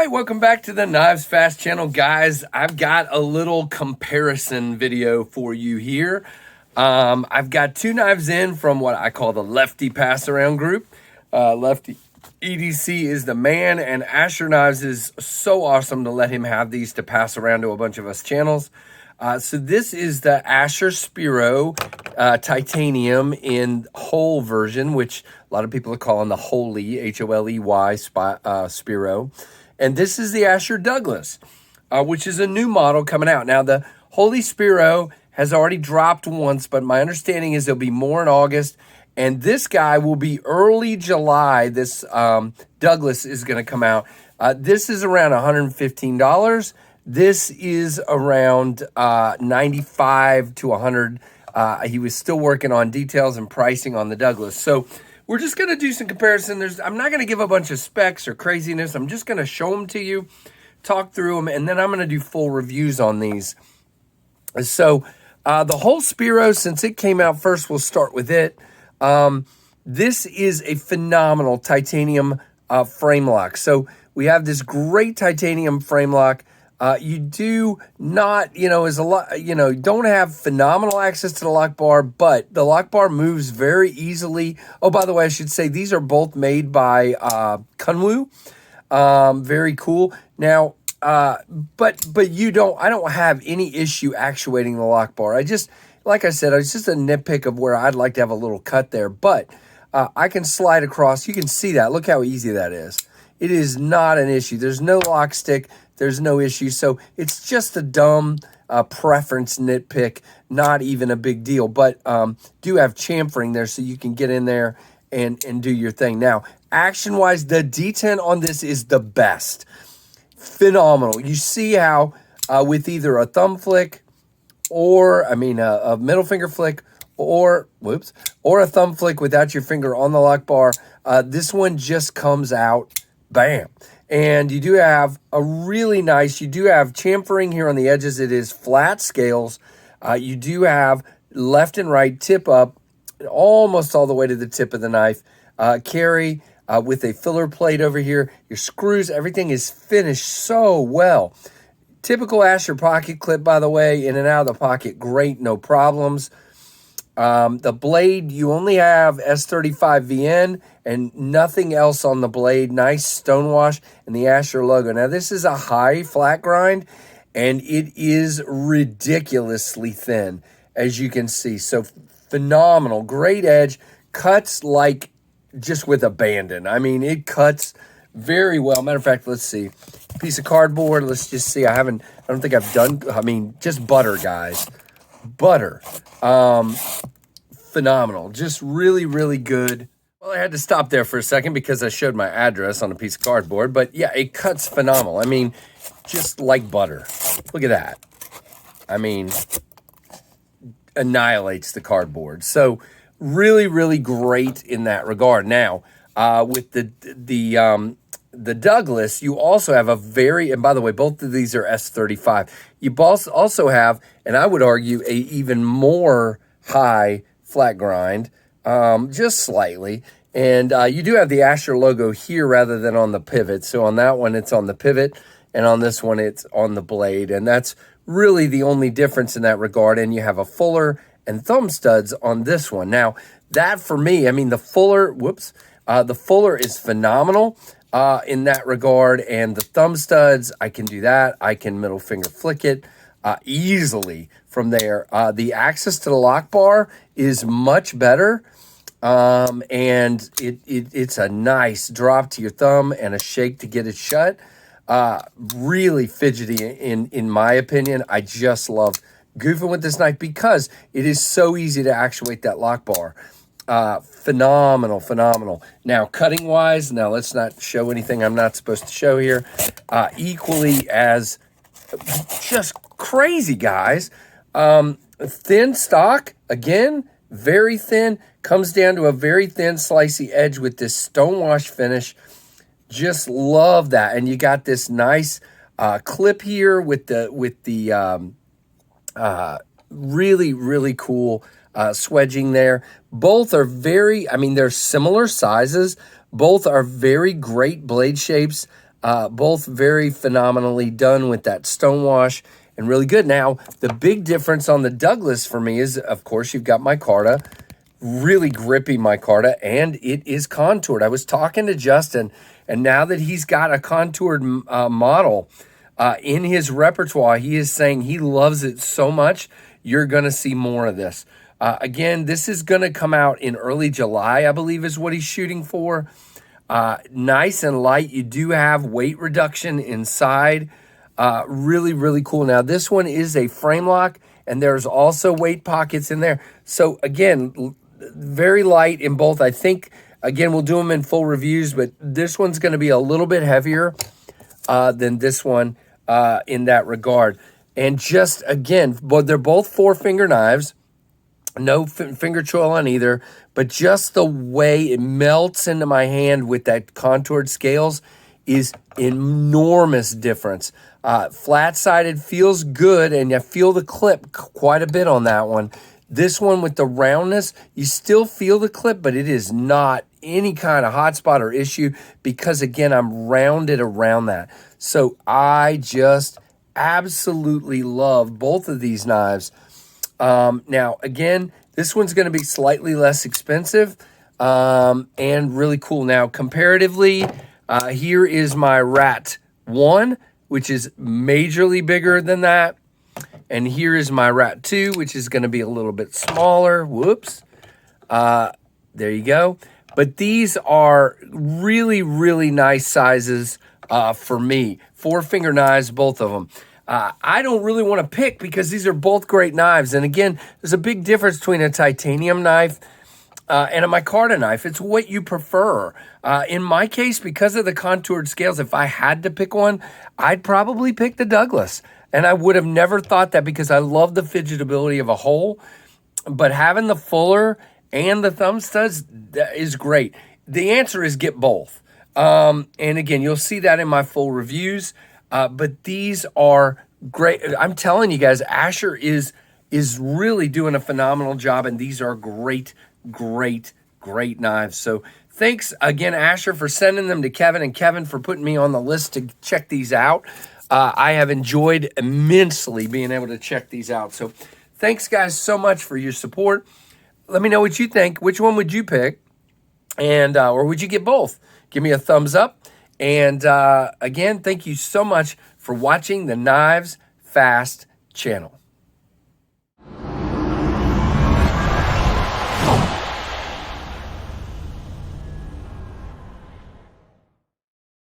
right, welcome back to the KnivesFAST channel, guys. I've got a little comparison video for you here. I've got two knives in from what I call the Lefty Pass Around group. Lefty EDC is the man, and Asher Knives is so awesome to let him have these to pass around to a bunch of us channels. So this is the Asher Spiro titanium in whole version, which a lot of people are calling the Holy, H-O-L-E-Y Spiro. And this is the Asher Douglas, which is a new model coming out. Now, the Holy Spiro has already dropped once, but my understanding is there'll be more in August. And this guy will be early July. This Douglas is going to come out. This is around $115. This is around $95 to $100. He was still working on details and pricing on the Douglas. So we're just going to do some comparison. I'm not going to give a bunch of specs or craziness. I'm just going to show them to you, talk through them, and then I'm going to do full reviews on these. So the whole Spiro, since it came out first, we'll start with it. This is a phenomenal titanium frame lock. So we have this great titanium frame lock. You do not, is a lot, don't have phenomenal access to the lock bar, but the lock bar moves very easily. Oh, by the way, I should say these are both made by Kunwu. Very cool. Now, but I don't have any issue actuating the lock bar. Like I said, it's just a nitpick of where I'd like to have a little cut there, but I can slide across. You can see that. Look how easy that is. It is not an issue. There's no lock stick. There's no issue. So it's just a dumb preference nitpick, not even a big deal. But do have chamfering there so you can get in there and do your thing. Now, action-wise, the D10 on this is the best. Phenomenal. You see how with either a thumb flick or, a middle finger flick or a thumb flick without your finger on the lock bar, this one just comes out, bam. And you do have you do have chamfering here on the edges. It is flat scales. You do have left and right tip up almost all the way to the tip of the knife. Carry with a filler plate over here. Your screws, everything is finished so well. Typical Asher pocket clip, by the way, in and out of the pocket, great, no problems. The blade, you only have S35 VN and nothing else on the blade. Nice stonewash and the Asher logo. Now, this is a high flat grind, and it is ridiculously thin, as you can see. So phenomenal, great edge, cuts like just with abandon. It cuts very well. Matter of fact, let's see. Piece of cardboard. Let's just see. I don't think I've done, just butter, guys. Butter. Phenomenal. Just really, really good. Well, I had to stop there for a second because I showed my address on a piece of cardboard. But yeah, it cuts phenomenal. Just like butter. Look at that. Annihilates the cardboard. So really, really great in that regard. Now, with the Douglas, you also have and by the way, both of these are S35. You also have, and I would argue, a even more high flat grind, just slightly. And you do have the Asher logo here rather than on the pivot. So on that one, it's on the pivot, and on this one, it's on the blade. And that's really the only difference in that regard. And you have a fuller and thumb studs on this one. Now, that for me, the fuller, the fuller is phenomenal in that regard. And the thumb studs, I can do that. I can middle finger flick it easily from there. The access to the lock bar is much better. And it's a nice drop to your thumb and a shake to get it shut. Really fidgety in my opinion. I just love goofing with this knife because it is so easy to actuate that lock bar. Phenomenal. Now, cutting wise, now let's not show anything I'm not supposed to show here. Equally as just crazy, guys. Thin stock, again, very thin, comes down to a very thin slicey edge with this stonewash finish. Just love that. And you got this nice clip here with the really, really cool swedging there. Both are very, they're similar sizes. Both are very great blade shapes. Both very phenomenally done with that stonewash and really good. Now, the big difference on the Douglas for me is, of course, you've got micarta, really grippy micarta, and it is contoured. I was talking to Justin, and now that he's got a contoured model in his repertoire, he is saying he loves it so much. You're going to see more of this. Again, this is going to come out in early July, I believe is what he's shooting for. Nice and light. You do have weight reduction inside. Really, really cool. Now, this one is a frame lock, and there's also weight pockets in there. So, again, very light in both. I think, again, we'll do them in full reviews, but this one's going to be a little bit heavier than this one in that regard. And just, again, but they're both 4-finger knives. No finger choil on either, but just the way it melts into my hand with that contoured scales is enormous difference. Flat-sided feels good, and you feel the clip quite a bit on that one. This one with the roundness, you still feel the clip, but it is not any kind of hot spot or issue because, again, I'm rounded around that. So I just absolutely love both of these knives. Now, again, this one's going to be slightly less expensive and really cool. Now, comparatively, here is my Rat 1, which is majorly bigger than that. And here is my Rat 2, which is going to be a little bit smaller. Whoops. There you go. But these are really, really nice sizes for me. 4-finger knives, both of them. I don't really want to pick because these are both great knives. And again, there's a big difference between a titanium knife and a micarta knife. It's what you prefer. In my case, because of the contoured scales, if I had to pick one, I'd probably pick the Douglas. And I would have never thought that because I love the fidgetability of a hole. But having the fuller and the thumb studs is great. The answer is get both. And again, you'll see that in my full reviews. But these are great. I'm telling you guys, Asher is really doing a phenomenal job, and these are great, great, great knives. So thanks again, Asher, for sending them to Kevin, and Kevin for putting me on the list to check these out. I have enjoyed immensely being able to check these out. So thanks, guys, so much for your support. Let me know what you think. Which one would you pick? And or would you get both? Give me a thumbs up. And again, thank you so much for watching the KnivesFAST channel.